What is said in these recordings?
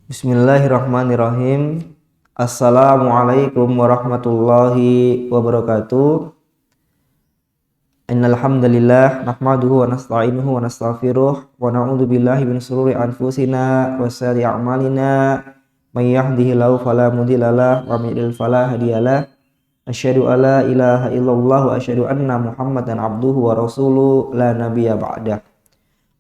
Bismillahirrahmanirrahim. Assalamualaikum warahmatullahi wabarakatuh. Innal hamdalillah nahmaduhu wa nasta'inuhu wa nastaghfiruh wa na'udzu billahi min shururi anfusina wa sayyiati a'malina. May yahdihillahu fala mudhillalah wa may yudhlil fala hadiyalah. Asyhadu an la ilaha illallah wa asyhadu anna Muhammadan abduhu wa rasuluh la nabiyya ba'dah.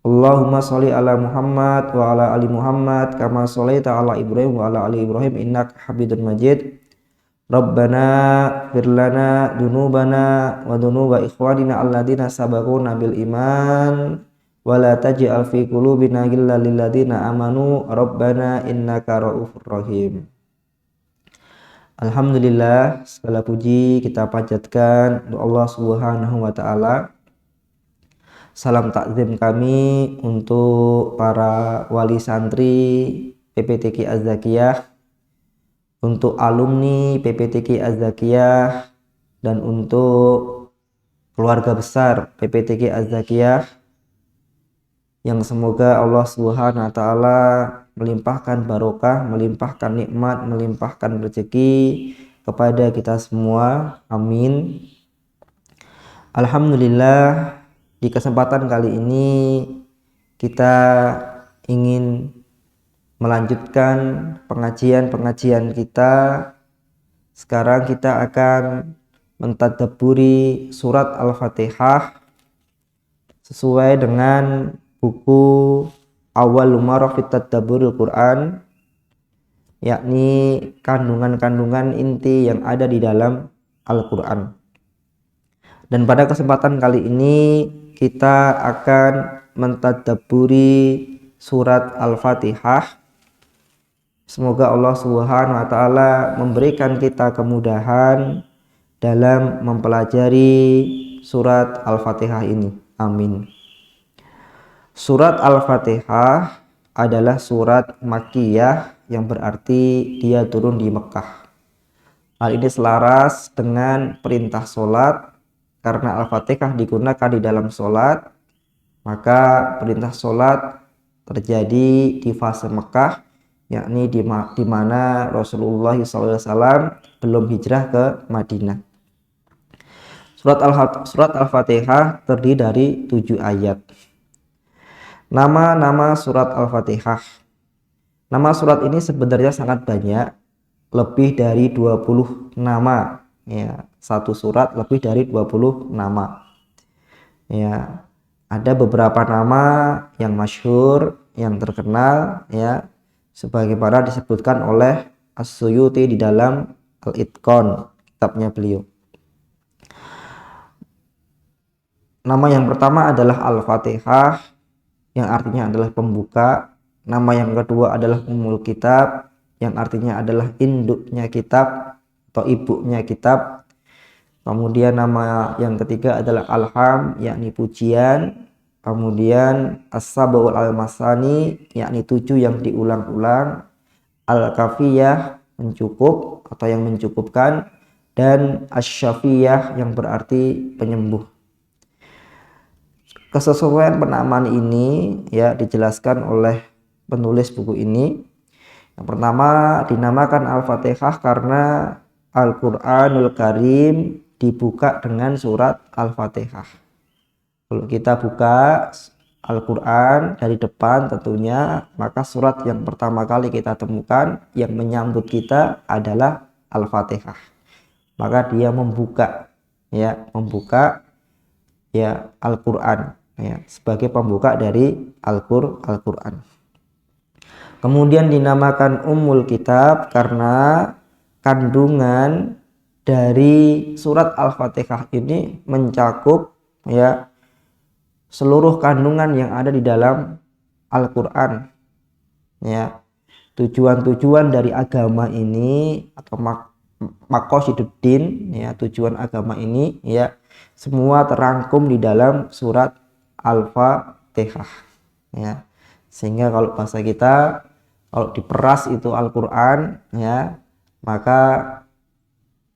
Allahumma sholli ala Muhammad wa ala ali Muhammad kama sholaita ala Ibrahim wa ala ali Ibrahim innaka Hamidum Majid. Rabbana fir lana dzunubana wa dzunuba ikhwanina alladzina sabaquna bil iman wa la taj'al fi qulubina ghillan lil ladzina amanu rabbana innaka raufur rahim. Alhamdulillah, segala puji kita panjatkan untuk Allah Subhanahu wa taala. Salam takzim kami untuk para wali santri PPTQ Az-Zakiyah, untuk alumni PPTQ Az-Zakiyah, dan untuk keluarga besar PPTQ Az-Zakiyah, yang semoga Allah Subhanahu wa taala melimpahkan barokah, melimpahkan nikmat, melimpahkan rezeki kepada kita semua. Amin. Alhamdulillah, di kesempatan kali ini kita ingin melanjutkan pengajian kita. Sekarang kita akan mentadabburi surat Al-Fatihah sesuai dengan buku Awwalul Marah fit Tadabburil Quran, yakni kandungan-kandungan inti yang ada di dalam Al-Quran. Dan pada kesempatan kali ini kita akan mentadabburi surat Al-Fatihah. Semoga Allah Subhanahu wa taala memberikan kita kemudahan dalam mempelajari surat Al-Fatihah ini. Amin. Surat Al-Fatihah adalah surat Makkiyah yang berarti dia turun di Mekah. Hal ini selaras dengan perintah sholat. Karena Al-Fatihah digunakan di dalam sholat, maka perintah sholat terjadi di fase Mekah, yakni di mana Rasulullah SAW belum hijrah ke Madinah. Surat Al-Fatihah terdiri dari 7 ayat. Nama-nama surat Al-Fatihah. Nama surat ini sebenarnya sangat banyak, lebih dari 20 nama. Ya, satu surat lebih dari 20 nama. Ya, ada beberapa nama yang masyhur, yang terkenal, ya, sebagaimana disebutkan oleh As-Suyuti di dalam Al-Itqan, kitabnya beliau. Nama yang pertama adalah Al-Fatihah, yang artinya adalah pembuka. Nama yang kedua adalah Ummul Kitab, yang artinya adalah induknya kitab atau ibunya kitab. Kemudian nama yang ketiga adalah Alham, yakni pujian. Kemudian As-Sab'ul Al-Masani, yakni 7 yang diulang-ulang. Al-Kafiyah, mencukup atau yang mencukupkan. Dan Asy-Syafiyah, yang berarti penyembuh. Kesesuaian penamaan ini ya dijelaskan oleh penulis buku ini. Yang pertama, dinamakan Al-Fatihah karena Al-Quranul Karim dibuka dengan surat Al-Fatihah. Kalau kita buka Al-Quran dari depan tentunya, maka surat yang pertama kali kita temukan yang menyambut kita adalah Al-Fatihah. Maka dia membuka Al-Quran ya, sebagai pembuka dari Al-Quran. Kemudian dinamakan Ummul Kitab karena kandungan dari surat Al-Fatihah ini mencakup ya seluruh kandungan yang ada di dalam Al-Quran. Ya, tujuan-tujuan dari agama ini atau maqasiduddin ya, tujuan agama ini ya semua terangkum di dalam surat Al-Fatihah. Ya. Sehingga kalau bahasa kita, kalau diperas itu Al-Quran ya, maka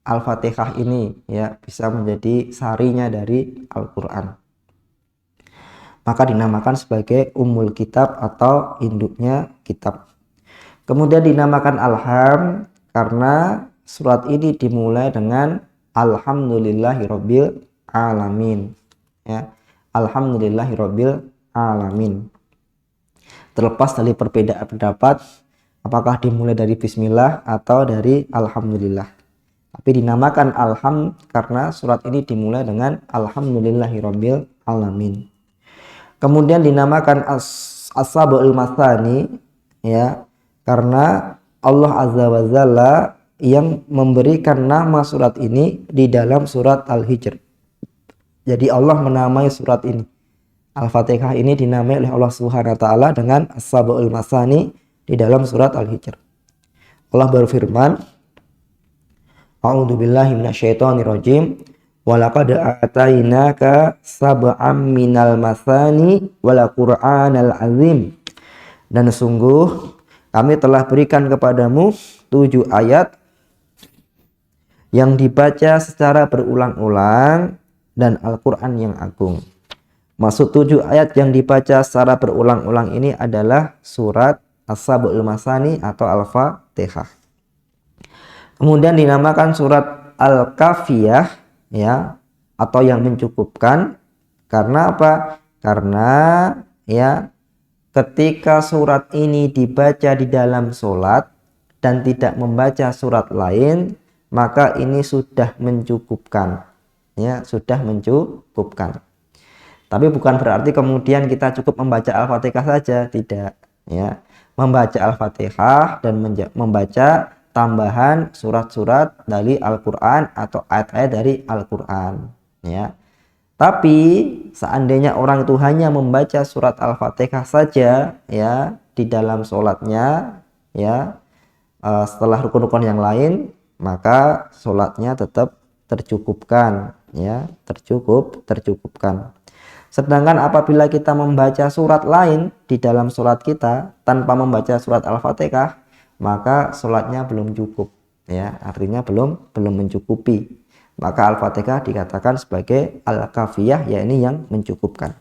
Al-Fatihah ini ya bisa menjadi sarinya dari Al-Quran. Maka dinamakan sebagai Ummul Kitab atau induknya kitab. Kemudian dinamakan alham karena surat ini dimulai dengan alhamdulillahirabbil alamin, ya. Alhamdulillahirabbil alamin. Terlepas dari perbedaan pendapat apakah dimulai dari bismillah atau dari alhamdulillah, tapi dinamakan alham karena surat ini dimulai dengan alhamdulillahirabbil alamin. Kemudian dinamakan as-sab'ul masani, ya, karena Allah Azza wa Jalla yang memberikan nama surat ini di dalam surat Al-Hijr. Jadi Allah menamai surat ini, Al-Fatihah ini dinamai oleh Allah Subhanahu wa taala dengan as-sab'ul masani di dalam surat Al-Hijr. Allah berfirman, A'udzubillahi minasyaitonirrajim. Walaqad atainaka sab'am minal masani wal qur'anal azim. Dan sungguh kami telah berikan kepadamu 7 ayat yang dibaca secara berulang-ulang dan Al-Qur'an yang agung. Maksud 7 ayat yang dibaca secara berulang-ulang ini adalah surat As-Sab'ul Masani atau Al-Fatihah. Kemudian dinamakan surat Al-Kafiyah, ya, atau yang mencukupkan. Karena apa? Karena, ya, ketika surat ini dibaca di dalam sholat dan tidak membaca surat lain, maka ini sudah mencukupkan, ya, sudah mencukupkan. Tapi bukan berarti kemudian kita cukup membaca Al-Fatihah saja, tidak, ya. Membaca Al-Fatihah dan membaca tambahan surat-surat dari Al-Quran atau ayat-ayat dari Al-Quran, ya. Tapi seandainya orang itu hanya membaca surat Al-Fatihah saja, ya, di dalam sholatnya, ya, setelah rukun-rukun yang lain, maka sholatnya tetap tercukupkan, ya, tercukupkan. Sedangkan apabila kita membaca surat lain di dalam sholat kita tanpa membaca surat Al-Fatihah, maka sholatnya belum cukup, ya, artinya belum mencukupi. Maka Al-Fatihah dikatakan sebagai Al-Kafiyah, ya, ini yang mencukupkan.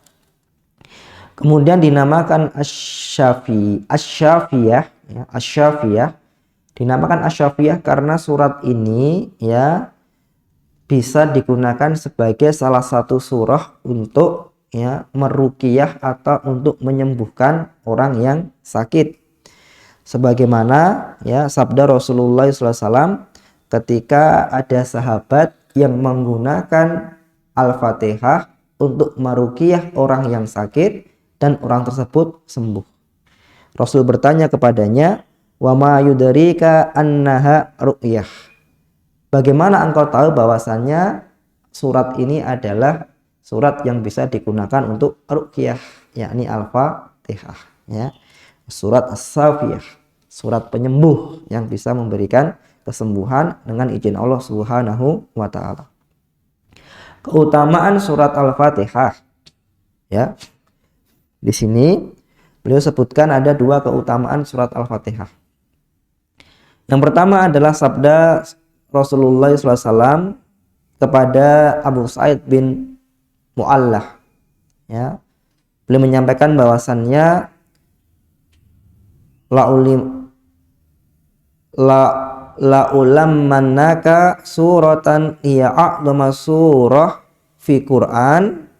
Kemudian dinamakan Asy-Syafiyah, ya, Asy-Syafiyah dinamakan Asy-Syafiyah karena surat ini, ya, bisa digunakan sebagai salah satu surah untuk, ya, meruqyah atau untuk menyembuhkan orang yang sakit. Sebagaimana, ya, sabda Rasulullah SAW ketika ada sahabat yang menggunakan Al-Fatihah untuk meruqyah orang yang sakit dan orang tersebut sembuh. Rasul bertanya kepadanya, "Wa ma yudrika annaha ruqyah?" Bagaimana engkau tahu bahwasannya surat ini adalah surat yang bisa digunakan untuk ruqyah, yakni Al-Fatihah, ya. Surat As-Safiyah, surat penyembuh yang bisa memberikan kesembuhan dengan izin Allah Subhanahu wa taala. Keutamaan surat Al-Fatihah, ya. Di sini beliau sebutkan ada 2 keutamaan surat Al-Fatihah. Yang pertama adalah sabda Rasulullah SAW kepada Abu Sa'id bin Mu'allah, ya. Beliau menyampaikan bahwasannya la ulammannaka suratan hiya a'dhamu surah fi Qur'an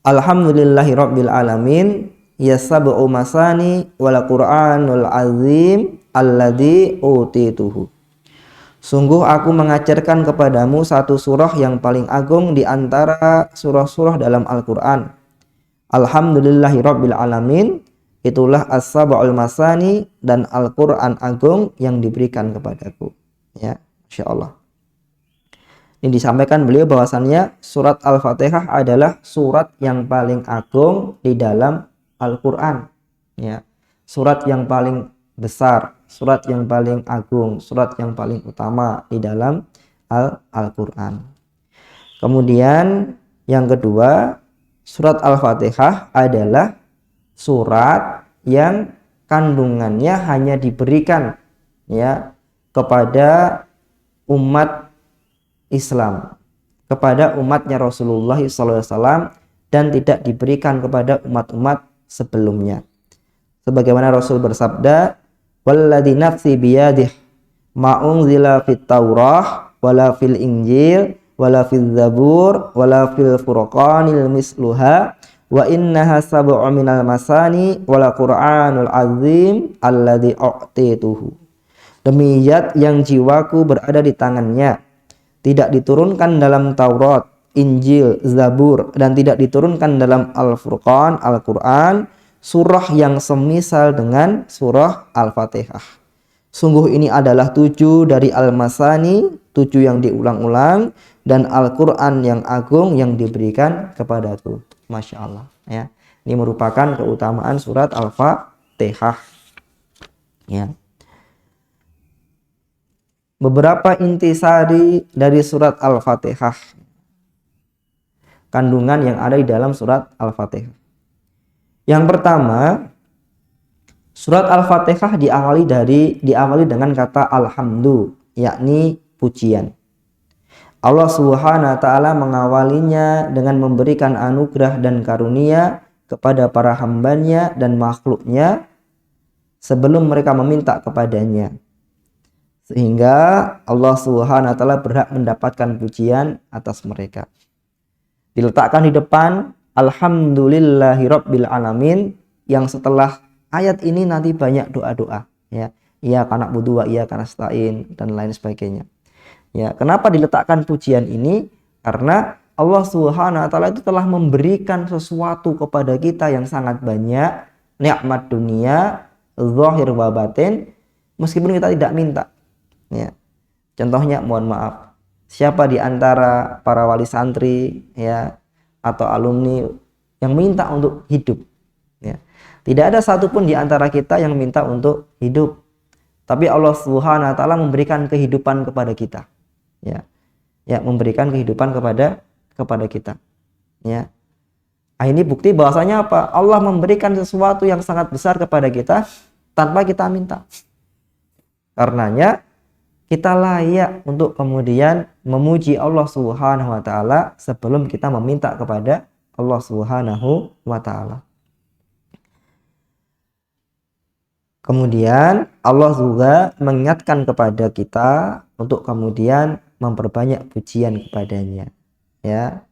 alhamdulillahirabbil alamin ya sab'u masani wal Qur'anul azim alladzi utituhu. Sungguh aku mengajarkan kepadamu satu surah yang paling agung di antara surah-surah dalam Al-Qur'an. Alhamdulillahirabbil alamin, itulah as-sab'ul masani dan Al-Qur'an agung yang diberikan kepadaku, ya. Masya Allah. Ini disampaikan beliau bahwasannya surat Al-Fatihah adalah surat yang paling agung di dalam Al-Qur'an, ya. Surat yang paling besar, surat yang paling agung, surat yang paling utama di dalam Al-Qur'an. Kemudian yang kedua, surat Al-Fatihah adalah surat yang kandungannya hanya diberikan, ya, kepada umat Islam, kepada umatnya Rasulullah SAW, dan tidak diberikan kepada umat-umat sebelumnya. Sebagaimana Rasul bersabda, walladzi nafsi biyadih ma unzila fit Taurah wala fil Injil wala fil Zabur wala fil Furqanil misluha wa innaha sab'u minal masani wala Qur'anul azim alladzi u'tituhu. Demi zat yang jiwaku berada di tangannya, tidak diturunkan dalam Taurat, Injil, Zabur, dan tidak diturunkan dalam Al-Furqan, Al-Quran, surah yang semisal dengan surah Al-Fatihah. Sungguh ini adalah 7 dari Al-Masani, 7 yang diulang-ulang, dan Al-Quran yang agung yang diberikan kepadaku. Masya Allah. Ya. Ini merupakan keutamaan surat Al-Fatihah. Ya. Beberapa intisari dari surat Al-Fatihah, kandungan yang ada di dalam surat Al-Fatihah. Yang pertama, surat Al-Fatihah diawali dengan kata alhamdu, yakni pujian. Allah Subhanahu wa taala mengawalinya dengan memberikan anugerah dan karunia kepada para hambanya dan makhluknya sebelum mereka meminta kepadanya. Sehingga Allah Subhanahu wa taala berhak mendapatkan pujian atas mereka. Diletakkan di depan alhamdulillahirabbil alamin, yang setelah ayat ini nanti banyak doa-doa, ya. Iyyaka na'budu wa iyyaka nasta'in dan lain sebagainya. Ya, kenapa diletakkan pujian ini? Karena Allah Subhanahu wa taala itu telah memberikan sesuatu kepada kita yang sangat banyak, nikmat dunia, zahir wa batin, meskipun kita tidak minta. Ya. Contohnya, mohon maaf, siapa di antara para wali santri, ya, atau alumni yang minta untuk hidup? Ya. Tidak ada satupun di antara kita yang minta untuk hidup, tapi Allah Subhanahu wa taala memberikan kehidupan kepada kita. Ya. Ya, memberikan kehidupan kepada kita. Ya. Nah, ini bukti bahwasanya apa? Allah memberikan sesuatu yang sangat besar kepada kita tanpa kita minta. Karenanya kita layak untuk kemudian memuji Allah Subhanahu wa taala sebelum kita meminta kepada Allah Subhanahu wa taala. Kemudian Allah juga mengingatkan kepada kita untuk kemudian memperbanyak pujian kepadanya, ya.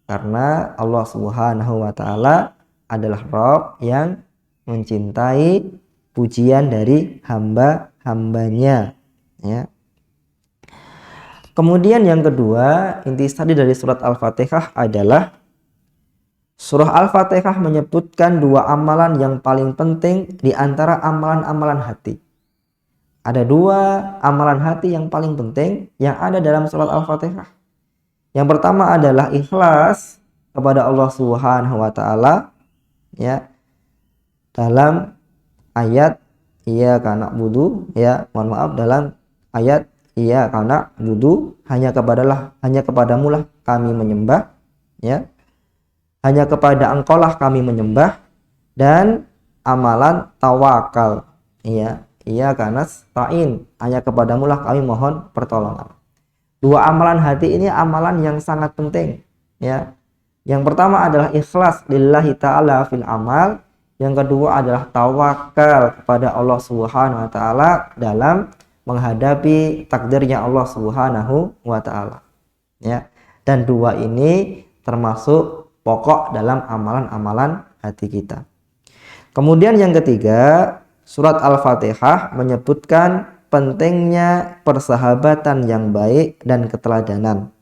Karena Allah Subhanahu wa taala adalah Rabb yang mencintai pujian dari hamba-hambanya, ya. Kemudian yang kedua, intisari dari surat Al-Fatihah adalah surah Al-Fatihah menyebutkan 2 amalan yang paling penting di antara amalan-amalan hati. Ada 2 amalan hati yang paling penting yang ada dalam surat Al-Fatihah. Yang pertama adalah ikhlas kepada Allah Subhanahu wa taala, ya. Dalam ayat iyyaka na'budu, ya, mohon maaf, dalam ayat iyyaka na'budu, hanya kepadamu lah kami menyembah, ya. Hanya kepada Engkaulah kami menyembah, dan amalan tawakal, ya. Iyyaka nasta'in, hanya kepadamu lah kami mohon pertolongan. 2 amalan hati ini amalan yang sangat penting, ya. Yang pertama adalah ikhlas lillahi ta'ala fil amal, yang kedua adalah tawakal kepada Allah Subhanahu wa taala dalam menghadapi takdirnya Allah Subhanahu wa taala, ya. Dan 2 ini termasuk pokok dalam amalan-amalan hati kita. Kemudian yang ketiga, surat Al-Fatihah menyebutkan pentingnya persahabatan yang baik dan keteladanan.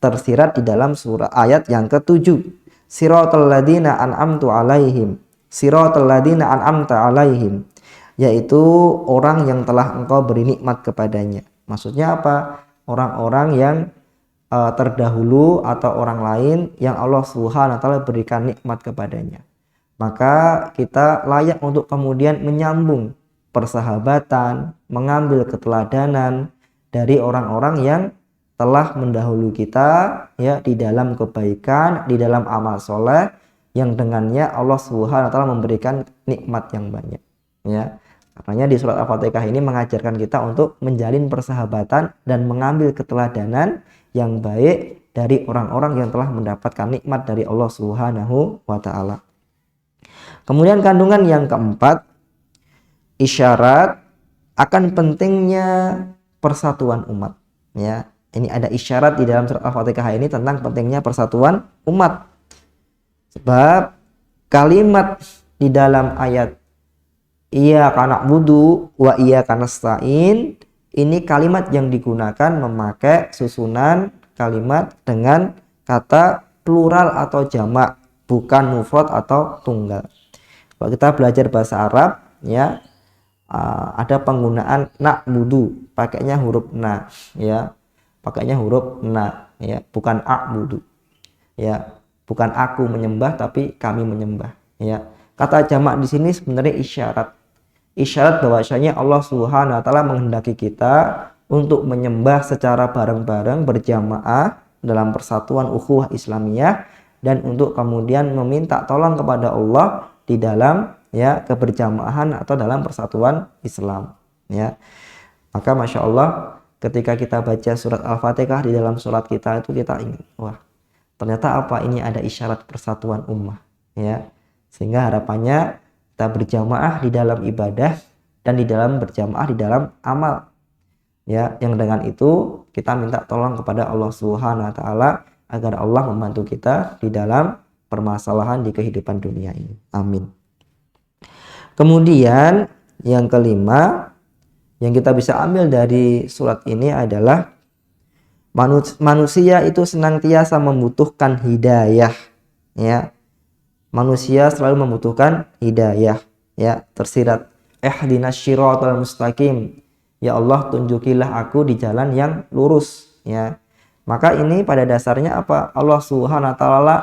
Tersirat di dalam surah ayat yang ke-7. Siratal ladzina an'amtu 'alaihim. Siratal ladzina an'amta 'alaihim, yaitu orang yang telah Engkau beri nikmat kepadanya. Maksudnya apa? Orang-orang yang terdahulu atau orang lain yang Allah Subhanahu wa taala berikan nikmat kepadanya. Maka kita layak untuk kemudian menyambung persahabatan, mengambil keteladanan dari orang-orang yang telah mendahului kita, ya, di dalam kebaikan, di dalam amal soleh yang dengannya Allah Subhanahu wa taala memberikan nikmat yang banyak, ya. Makanya di surat Al-Fatihah ini mengajarkan kita untuk menjalin persahabatan dan mengambil keteladanan yang baik dari orang-orang yang telah mendapatkan nikmat dari Allah Subhanahu wa taala. Kemudian kandungan yang keempat, isyarat akan pentingnya persatuan umat. Ya, ini ada isyarat di dalam surat Al-Fatihah ini tentang pentingnya persatuan umat. Sebab kalimat di dalam ayat iyyaka na'budu wa iyyaka nasta'in ini kalimat yang digunakan memakai susunan kalimat dengan kata plural atau jamak, bukan mufrad atau tunggal. Kalau kita belajar bahasa Arab, ya, ada penggunaan na'budu, pakainya huruf na, ya, pakainya huruf na, ya, bukan a'budu, ya, bukan aku menyembah tapi kami menyembah, ya. Kata jamak di sini sebenarnya isyarat bahwasanya Allah Subhanahu wa taala menghendaki kita untuk menyembah secara bareng-bareng berjamaah dalam persatuan ukhuwah Islamiyah, dan untuk kemudian meminta tolong kepada Allah di dalam, ya, keberjamahan atau dalam persatuan Islam, ya. Maka Masya Allah, ketika kita baca surat Al-Fatihah di dalam surat kita itu kita ingat, wah, ternyata apa ini ada isyarat persatuan ummah, ya. Sehingga harapannya kita berjamaah di dalam ibadah dan di dalam berjamaah di dalam amal, ya, yang dengan itu kita minta tolong kepada Allah Subhanahu wa taala agar Allah membantu kita di dalam permasalahan di kehidupan dunia ini. Amin. Kemudian yang kelima yang kita bisa ambil dari surat ini adalah manusia itu senantiasa membutuhkan hidayah, ya. Manusia selalu membutuhkan hidayah, ya. Tersirat ihdinas syiratal mustaqim, ya Allah tunjukilah aku di jalan yang lurus, ya. Maka ini pada dasarnya apa? Allah Subhanahu wa taala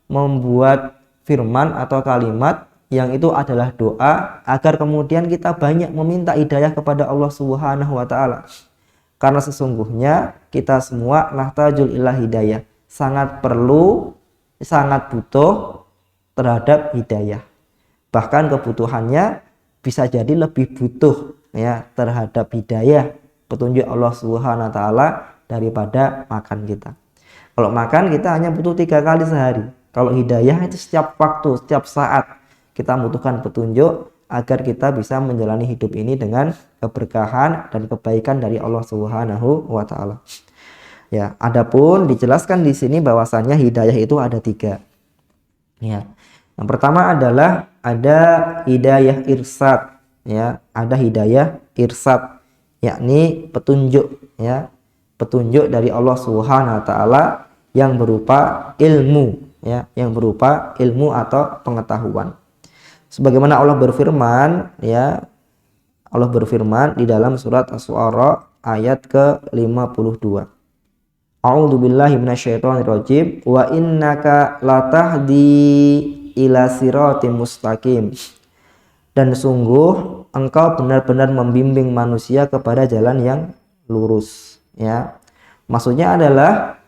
membuat firman atau kalimat yang itu adalah doa agar kemudian kita banyak meminta hidayah kepada Allah Subhanahu wa taala. Karena sesungguhnya kita semua nahtajul ila hidayah, sangat perlu, sangat butuh terhadap hidayah. Bahkan kebutuhannya bisa jadi lebih butuh, ya, terhadap hidayah petunjuk Allah Subhanahu wa taala daripada makan kita. Kalau makan kita hanya butuh 3 kali sehari. Kalau hidayah itu setiap waktu, setiap saat kita membutuhkan petunjuk agar kita bisa menjalani hidup ini dengan keberkahan dan kebaikan dari Allah Subhanahu wa taala. Ya, adapun dijelaskan di sini bahwasannya hidayah itu ada 3. Ya. Yang pertama adalah ada hidayah irsyad, ya, ada hidayah irsyad, yakni petunjuk, ya. Petunjuk dari Allah Subhanahu wa taala yang berupa ilmu, ya, yang berupa ilmu atau pengetahuan. Sebagaimana Allah berfirman, ya, Allah berfirman di dalam surat Asy-Syu'ara ayat ke-52. A'udzu billahi minasyaitonir rajim wa innaka latahdi ila siratim mustaqim. Dan sungguh engkau benar-benar membimbing manusia kepada jalan yang lurus, ya. Maksudnya adalah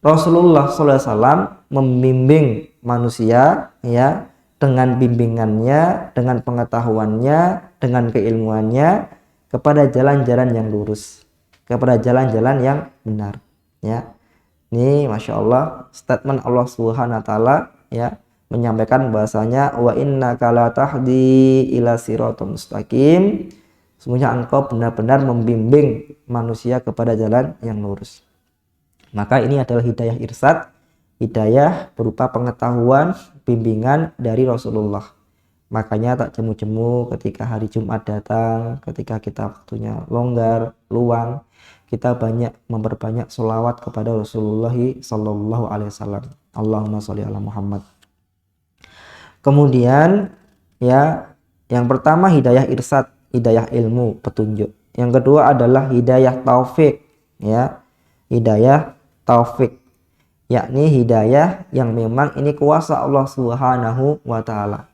Rasulullah SAW membimbing manusia, ya, dengan bimbingannya, dengan pengetahuannya, dengan keilmuannya kepada jalan-jalan yang lurus, kepada jalan-jalan yang benar, ya. Ini Masya Allah statement Allah Subhanahu wa taala, ya, menyampaikan bahasanya wa innaka latahdi ila siratal mustaqim, sesungguhnya engkau benar-benar membimbing manusia kepada jalan yang lurus. Maka ini adalah hidayah irsyad, hidayah berupa pengetahuan, bimbingan dari Rasulullah. Makanya tak jemu-jemu ketika hari Jumat datang, ketika kita waktunya longgar, luang, kita memperbanyak sholawat kepada Rasulullah sallallahu alaihi wasallam. Allahumma sholli ala Muhammad. Kemudian, ya, yang pertama hidayah irsyad, hidayah ilmu, petunjuk. Yang kedua adalah hidayah taufik, ya, hidayah taufik, yakni hidayah yang memang ini kuasa Allah Subhanahu wa taala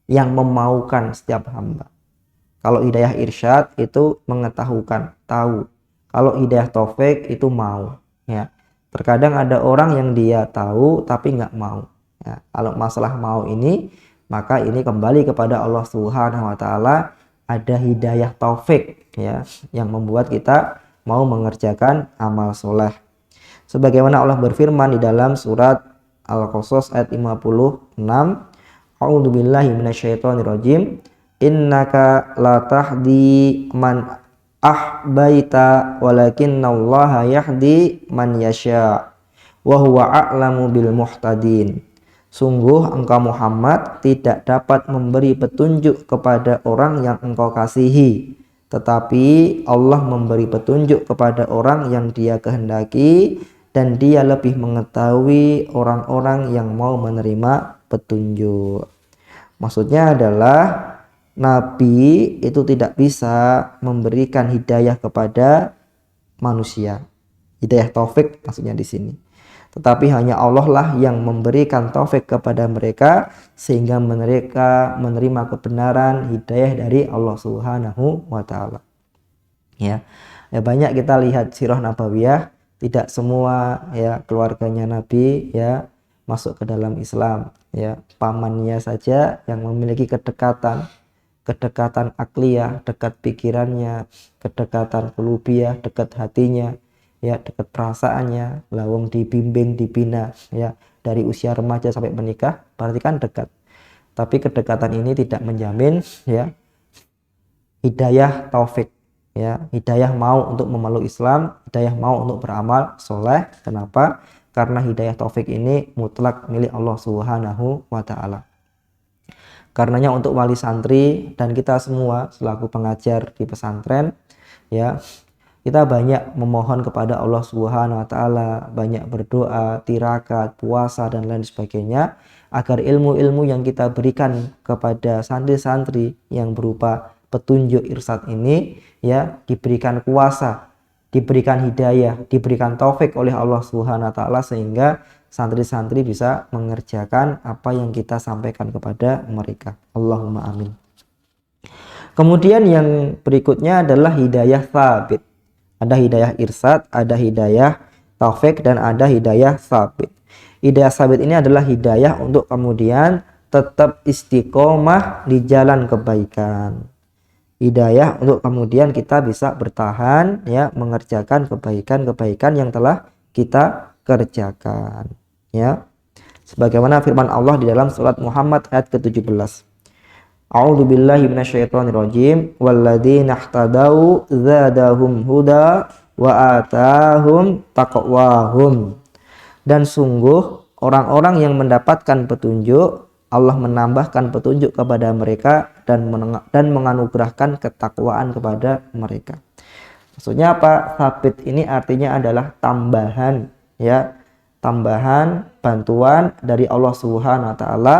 yang memaukan setiap hamba. Kalau hidayah irsyad itu mengetahukan, tahu. Kalau hidayah taufik itu mau, ya. Terkadang ada orang yang dia tahu tapi nggak mau. Ya, kalau masalah mau ini, maka ini kembali kepada Allah Subhanahu wa taala, ada hidayah taufik, ya, yang membuat kita mau mengerjakan amal soleh. Sebagaimana Allah berfirman di dalam surat Al-Qasas ayat 56, A'udzu billahi minasyaitonir rajim. innaka la tahdi man ahbaita walakinallaha yahdi man yasha wa huwa a'lamu bil muhtadin. Sungguh engkau Muhammad tidak dapat memberi petunjuk kepada orang yang engkau kasihi, tetapi Allah memberi petunjuk kepada orang yang Dia kehendaki, dan Dia lebih mengetahui orang-orang yang mau menerima petunjuk. Maksudnya adalah Nabi itu tidak bisa memberikan hidayah kepada manusia. Hidayah taufik maksudnya di sini. Tetapi hanya Allah lah yang memberikan taufik kepada mereka sehingga mereka menerima kebenaran hidayah dari Allah Subhanahu wa taala. Ya. Banyak kita lihat sirah nabawiyah, tidak semua ya keluarganya Nabi ya masuk ke dalam Islam, ya. Pamannya saja yang memiliki kedekatan akliyah, dekat pikirannya, kedekatan qulubiyah, dekat hatinya, ya, dekat perasaannya, lawang dibimbing, dibina, ya, dari usia remaja sampai menikah, berarti kan dekat. Tapi kedekatan ini tidak menjamin, ya, hidayah taufik, ya, hidayah mau untuk memeluk Islam, hidayah mau untuk beramal soleh. Kenapa? Karena hidayah taufik ini mutlak milik Allah Subhanahu wa taala. Karenanya untuk wali santri dan kita semua selaku pengajar di pesantren, ya, kita banyak memohon kepada Allah Subhanahu wa taala, banyak berdoa, tirakat, puasa dan lain sebagainya agar ilmu-ilmu yang kita berikan kepada santri-santri yang berupa petunjuk irsyad ini ya diberikan kuasa, diberikan hidayah, diberikan taufik oleh Allah Subhanahu wa taala sehingga santri-santri bisa mengerjakan apa yang kita sampaikan kepada mereka. Allahumma amin. Kemudian yang berikutnya adalah hidayah tsabit. Ada hidayah irsyad, ada hidayah taufik, dan ada hidayah sabit. Hidayah sabit ini adalah hidayah untuk kemudian tetap istiqomah di jalan kebaikan. Hidayah untuk kemudian kita bisa bertahan ya mengerjakan kebaikan-kebaikan yang telah kita kerjakan. Ya. Sebagaimana firman Allah di dalam surat Muhammad ayat ke-17. A'udzu billahi minasyaitonir rajim walladzina ihtadau zadahum huda wa atahum taqwahum. Dan sungguh orang-orang yang mendapatkan petunjuk, Allah menambahkan petunjuk kepada mereka dan menganugerahkan ketakwaan kepada mereka. Maksudnya apa? Sabit ini artinya adalah tambahan, ya, tambahan bantuan dari Allah Subhanahu wa taala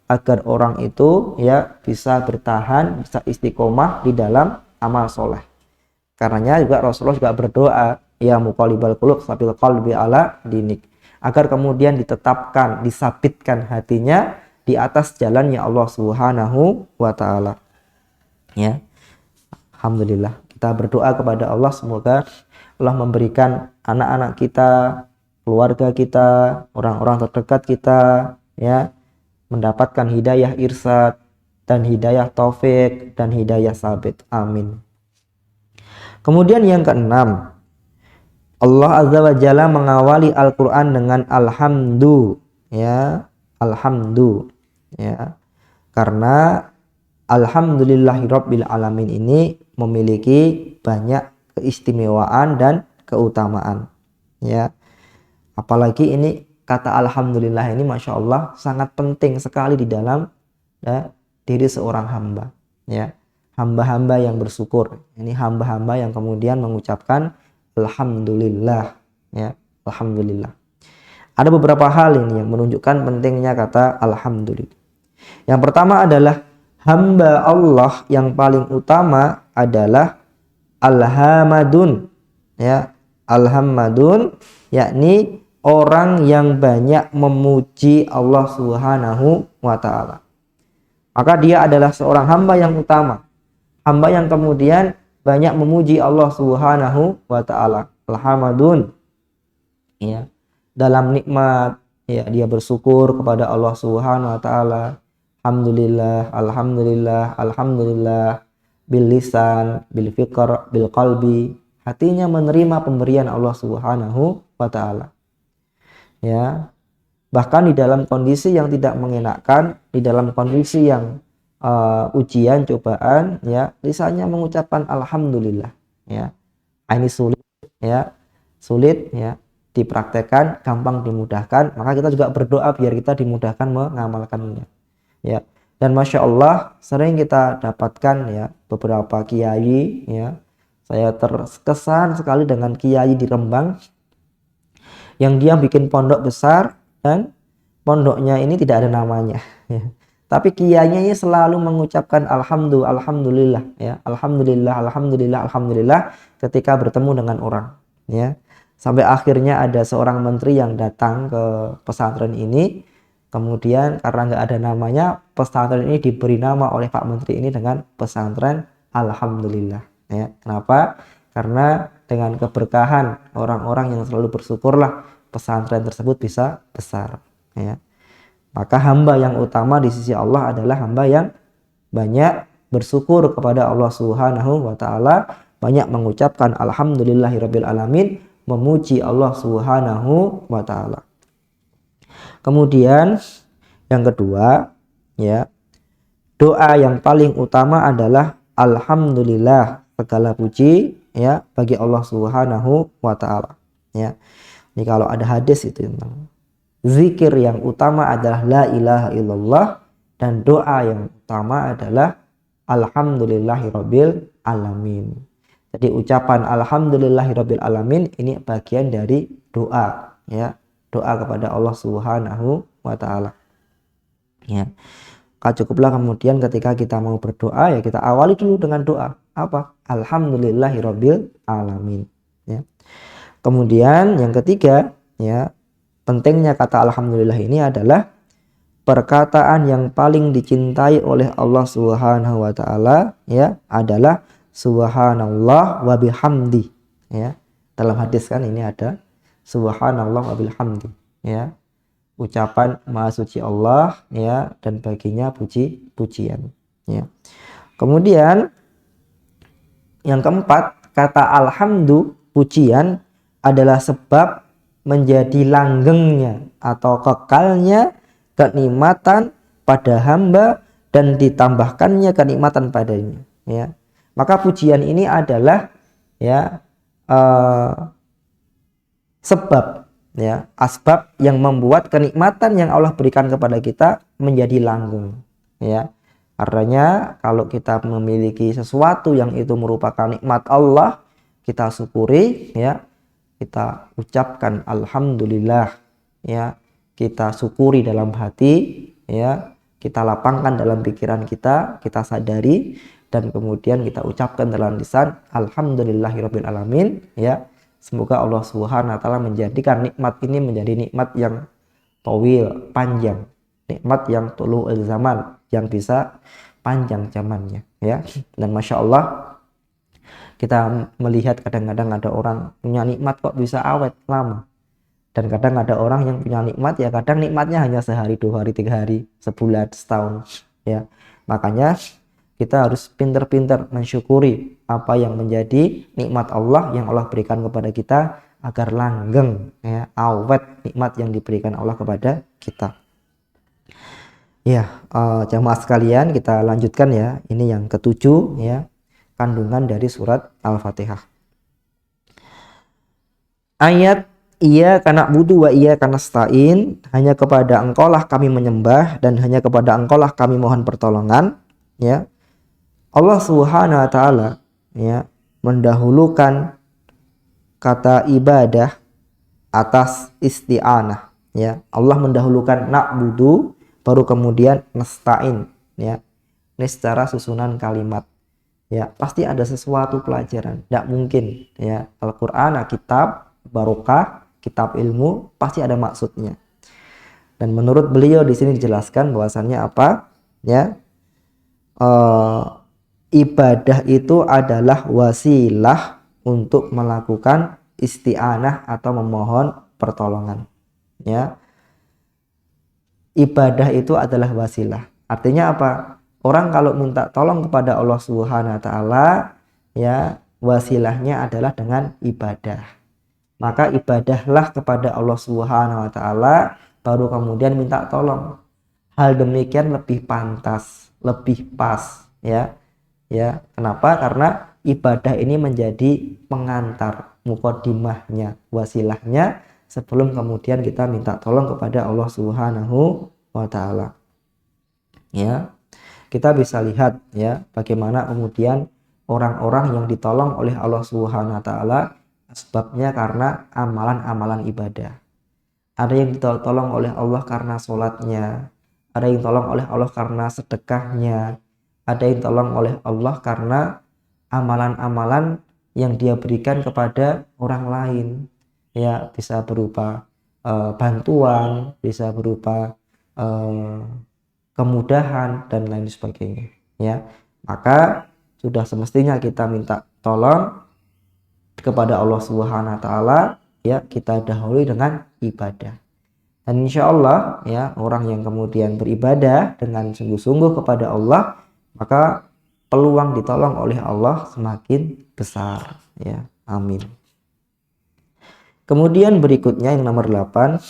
agar orang itu ya bisa bertahan, bisa istiqomah di dalam amal soleh. Karenanya juga Rasulullah juga berdoa, ya muqallibal qulub tsabil qalbi ala dinik, agar kemudian ditetapkan, disabitkan hatinya di atas jalannya Allah Subhanahu wa taala. Ya. Alhamdulillah, kita berdoa kepada Allah semoga Allah memberikan anak-anak kita, keluarga kita, orang-orang terdekat kita ya mendapatkan hidayah irsyad dan hidayah taufik dan hidayah sabit. Amin. Kemudian yang keenam, Allah Azza wa Jalla mengawali Al-Qur'an dengan alhamdu, ya, alhamdu, ya. Karena alhamdulillahirabbil alamin ini memiliki banyak keistimewaan dan keutamaan, ya. Apalagi ini kata alhamdulillah ini Masya Allah sangat penting sekali di dalam ya, diri seorang hamba, ya. Hamba-hamba yang bersyukur, ini hamba-hamba yang kemudian mengucapkan alhamdulillah, ya, alhamdulillah. Ada beberapa hal ini yang menunjukkan pentingnya kata alhamdulillah. Yang pertama adalah hamba Allah yang paling utama adalah alhamadun, ya, alhamadun, yakni orang yang banyak memuji Allah Subhanahu wa taala. Maka dia adalah seorang hamba yang utama, hamba yang kemudian banyak memuji Allah Subhanahu wa taala. Alhamadun, ya, dalam nikmat, ya, dia bersyukur kepada Allah Subhanahu wa taala. Alhamdulillah, alhamdulillah, alhamdulillah, bil lisan, bil fikr, bil qalbi. Hatinya menerima pemberian Allah Subhanahu wa taala. Ya, bahkan di dalam kondisi yang tidak mengenakan, di dalam kondisi yang ujian, cobaan, ya, lisannya mengucapkan alhamdulillah, ya. Ini sulit, ya, sulit, ya, dipraktekkan, gampang dimudahkan, maka kita juga berdoa biar kita dimudahkan mengamalkannya, ya. Dan masya Allah sering kita dapatkan, ya, beberapa kiai, ya, saya terkesan sekali dengan kiai di Rembang yang dia bikin pondok besar dan pondoknya ini tidak ada namanya, ya. Tapi kiainya ini selalu mengucapkan alhamdulillah, ya, alhamdulillah, alhamdulillah, alhamdulillah ketika bertemu dengan orang, ya. Sampai akhirnya ada seorang menteri yang datang ke pesantren ini, kemudian karena nggak ada namanya, pesantren ini diberi nama oleh Pak Menteri ini dengan pesantren Alhamdulillah, ya. Kenapa? Karena dengan keberkahan orang-orang yang selalu bersyukurlah pesantren tersebut bisa besar, ya. Maka hamba yang utama di sisi Allah adalah hamba yang banyak bersyukur kepada Allah Subhanahu wa taala, banyak mengucapkan alhamdulillahirabbil alamin, memuji Allah Subhanahu wa taala. Kemudian yang kedua, ya, doa yang paling utama adalah alhamdulillah, segala puji, ya, bagi Allah Subhanahu wa taala, ya. Ini kalau ada hadis itu tentang zikir yang utama adalah la ilaha illallah, dan doa yang utama adalah alhamdulillahirabbil alamin. Jadi ucapan alhamdulillahirabbil alamin ini bagian dari doa, ya, doa kepada Allah Subhanahu wa taala, ya. Cukuplah kemudian ketika kita mau berdoa, ya, kita awali dulu dengan doa apa? Alhamdulillahirabbil alamin, ya. Kemudian yang ketiga, ya, pentingnya kata alhamdulillah ini adalah perkataan yang paling dicintai oleh Allah Subhanahu wa taala, ya, adalah subhanallah wa bihamdi, ya. Dalam hadis kan ini ada subhanallah wa bihamdi, ya. Ucapan maha suci Allah, ya, dan baginya puji-pujian, ya. Kemudian yang keempat, kata alhamdu, pujian, adalah sebab menjadi langgengnya atau kekalnya kenikmatan pada hamba dan ditambahkannya kenikmatan padanya, ya. Maka pujian ini adalah, ya, sebab, ya, asbab yang membuat kenikmatan yang Allah berikan kepada kita menjadi langgeng, ya. Karenanya kalau kita memiliki sesuatu yang itu merupakan nikmat Allah, kita syukuri, ya, kita ucapkan alhamdulillah, ya, kita syukuri dalam hati, ya, kita lapangkan dalam pikiran kita sadari, dan kemudian kita ucapkan dalam lisan alhamdulillahirabbil alamin, ya. Semoga Allah Subhanahu wa taala menjadikan nikmat ini menjadi nikmat yang tawil, panjang, nikmat yang tulu'ul zaman, yang bisa panjang zamannya, ya. Dan masya Allah kita melihat kadang-kadang ada orang punya nikmat kok bisa awet lama, dan kadang ada orang yang punya nikmat, ya, kadang nikmatnya hanya sehari, 2 hari, 3 hari, sebulan, setahun, ya. Makanya kita harus pintar-pintar mensyukuri apa yang menjadi nikmat Allah yang Allah berikan kepada kita agar langgeng, ya, awet nikmat yang diberikan Allah kepada kita, ya. Jamaah sekalian, kita lanjutkan, ya. Ini yang ketujuh, ya, kandungan dari surat Al-Fatihah. Ayat iyyaka na'budu wa iyyaka nasta'in, hanya kepada Engkaulah kami menyembah dan hanya kepada Engkaulah kami mohon pertolongan, ya. Allah Subhanahu wa taala, ya, mendahulukan kata ibadah atas isti'anah, ya. Allah mendahulukan na'budu baru kemudian nasta'in, ya. Ini secara susunan kalimat, ya. Pasti ada sesuatu pelajaran, tidak mungkin, ya. Al-Qur'an, kitab barokah, kitab ilmu, pasti ada maksudnya. Dan menurut beliau di sini dijelaskan bahwasannya apa, ya, ibadah itu adalah wasilah untuk melakukan isti'anah atau memohon pertolongan, ya. Ibadah itu adalah wasilah. Artinya apa? Orang kalau minta tolong kepada Allah Subhanahu wa taala, ya, wasilahnya adalah dengan ibadah. Maka ibadahlah kepada Allah Subhanahu wa taala baru kemudian minta tolong. hal demikian lebih pantas, lebih pas, ya. Ya, kenapa? Karena ibadah ini menjadi pengantar, muqaddimahnya, wasilahnya sebelum kemudian kita minta tolong kepada Allah Subhanahu wa taala. Ya. Kita bisa lihat ya bagaimana kemudian orang-orang yang ditolong oleh Allah Subhanahu wa taala sebabnya karena amalan-amalan ibadah. Ada yang ditolong oleh Allah karena sholatnya, ada yang ditolong oleh Allah karena sedekahnya, ada yang ditolong oleh Allah karena amalan-amalan yang dia berikan kepada orang lain. Ya, bisa berupa bantuan, bisa berupa kemudahan dan lain sebagainya. Ya, maka sudah semestinya kita minta tolong kepada Allah Subhanahu wa taala, ya, kita dahului dengan ibadah. Dan insya Allah ya orang yang kemudian beribadah dengan sungguh-sungguh kepada Allah, maka peluang ditolong oleh Allah semakin besar, ya. Amin. Kemudian berikutnya yang nomor 8,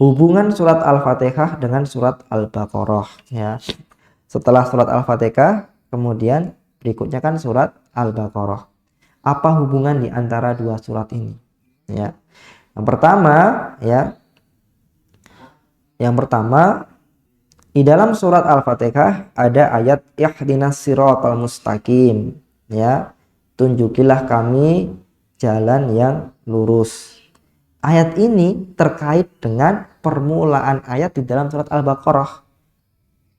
hubungan surat Al-Fatihah dengan surat Al-Baqarah, ya. Setelah surat Al-Fatihah, kemudian berikutnya kan surat Al-Baqarah. Apa hubungan di antara dua surat ini? Ya. Yang pertama, ya. Yang pertama, di dalam surat Al-Fatihah ada ayat ihdinas siratal mustaqim, ya. Tunjukilah kami jalan yang lurus. Ayat ini terkait dengan permulaan ayat di dalam surat Al-Baqarah.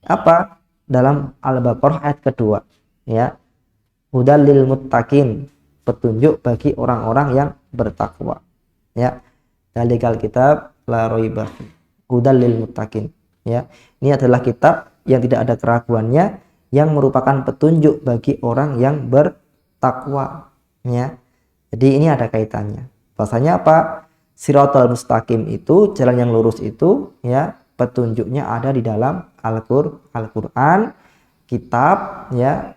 Apa? Dalam Al-Baqarah ayat kedua, ya. Hudal lil muttaqin, petunjuk bagi orang-orang yang bertakwa, ya. Dalikal kitab la raiba hudal lil muttaqin, ya. Ini adalah kitab yang tidak ada keraguannya, yang merupakan petunjuk bagi orang yang bertakwa, ya. Jadi ini ada kaitannya. Bahasanya apa? Siratal mustaqim itu jalan yang lurus itu, ya, petunjuknya ada di dalam Al-Qur'an, kitab, ya,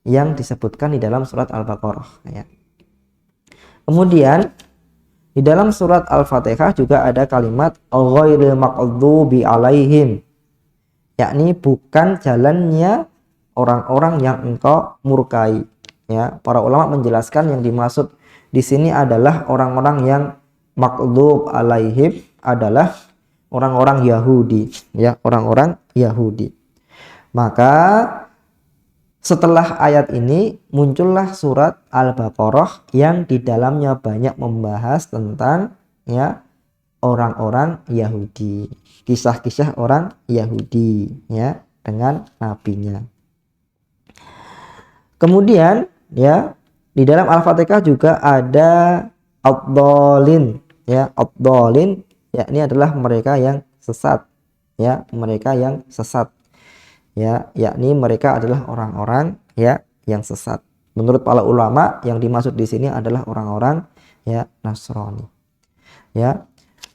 yang disebutkan di dalam surat Al-Baqarah, ya. Kemudian di dalam surat Al-Fatihah juga ada kalimat ghairil maghdubi alaihim, yakni bukan jalannya orang-orang yang engkau murkai, ya. Para ulama menjelaskan yang dimaksud di sini adalah orang-orang yang maghdub alaihim adalah orang-orang Yahudi, ya, orang-orang Yahudi. Maka setelah ayat ini muncullah surat Al-Baqarah yang di dalamnya banyak membahas tentang, ya, orang-orang Yahudi, kisah-kisah orang Yahudi, ya, dengan nabinya. Kemudian, ya, di dalam Al-Fatihah juga ada ad-dhalin, ya, ad-dhalin, ya, ini adalah mereka yang sesat, ya, mereka yang sesat, ya, yakni mereka adalah orang-orang, ya, yang sesat. Menurut para ulama yang dimaksud di sini adalah orang-orang, ya, Nasrani, ya.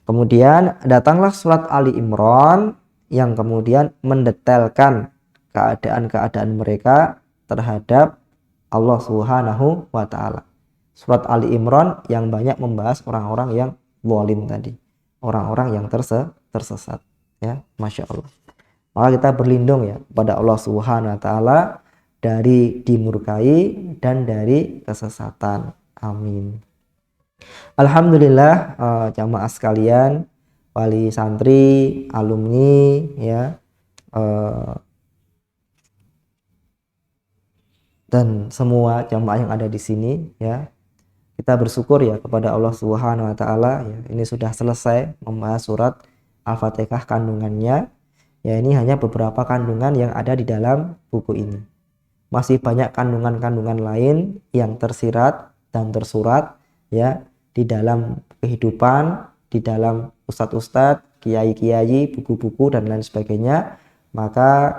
Kemudian datanglah surat Ali Imran yang kemudian mendetailkan keadaan-keadaan mereka terhadap Allah Subhanahu wa taala. Surat Ali Imran yang banyak membahas orang-orang yang zalim tadi, orang-orang yang tersesat, ya. Masya Allah. Maka kita berlindung, ya, pada Allah Subhanahu wa taala dari dimurkai dan dari kesesatan. Amin. Alhamdulillah, jamaah sekalian, wali santri, alumni, ya, dan semua jamaah yang ada di sini, ya. Kita bersyukur, ya, kepada Allah Subhanahu wa taala, ya, ini sudah selesai membahas surat Al-Fatihah kandungannya. Ya, ini hanya beberapa kandungan yang ada di dalam buku ini. Masih banyak kandungan-kandungan lain yang tersirat dan tersurat, ya, di dalam kehidupan, di dalam ustadz-ustadz, kiai-kiai, buku-buku dan lain sebagainya. Maka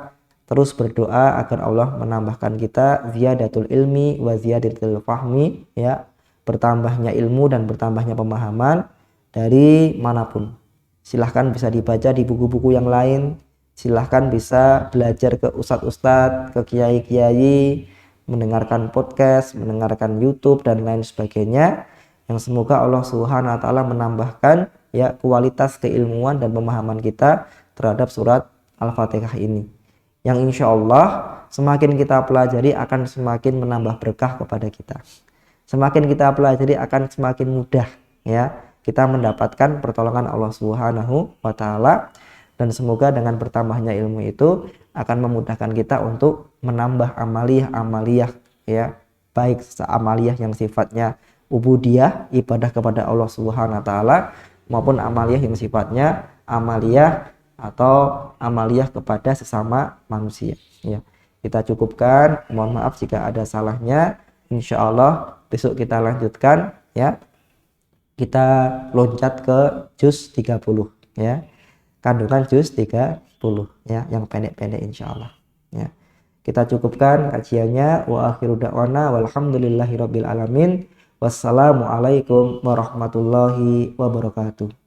terus berdoa agar Allah menambahkan kita ziyadatul ilmi wa ziyadatul fahmi, ya, bertambahnya ilmu dan bertambahnya pemahaman dari manapun. Silahkan bisa dibaca di buku-buku yang lain, silahkan bisa belajar ke ustadz-ustadz, ke kiai-kiai, mendengarkan podcast, mendengarkan YouTube dan lain sebagainya, yang semoga Allah Subhanahu wa taala menambahkan, ya, kualitas keilmuan dan pemahaman kita terhadap surat Al-Fatihah ini, yang insya Allah semakin kita pelajari akan semakin menambah berkah kepada kita. Semakin kita pelajari akan semakin mudah ya kita mendapatkan pertolongan Allah Subhanahu wa taala, dan semoga dengan bertambahnya ilmu itu akan memudahkan kita untuk menambah amaliyah-amaliyah ya, baik amaliyah yang sifatnya ubudiyah, ibadah kepada Allah Subhanahu wa taala, maupun amaliyah yang sifatnya amaliyah atau amaliyah kepada sesama manusia ya. Kita cukupkan, mohon maaf jika ada salahnya. Insya Allah besok kita lanjutkan ya. Kita loncat ke juz 30 ya. Kandungan juz 30 ya, yang pendek-pendek insya Allah ya. Kita cukupkan kajiannya. Wa akhiru da'wana walhamdulillahirabbil alamin. Wassalamualaikum warahmatullahi wabarakatuh.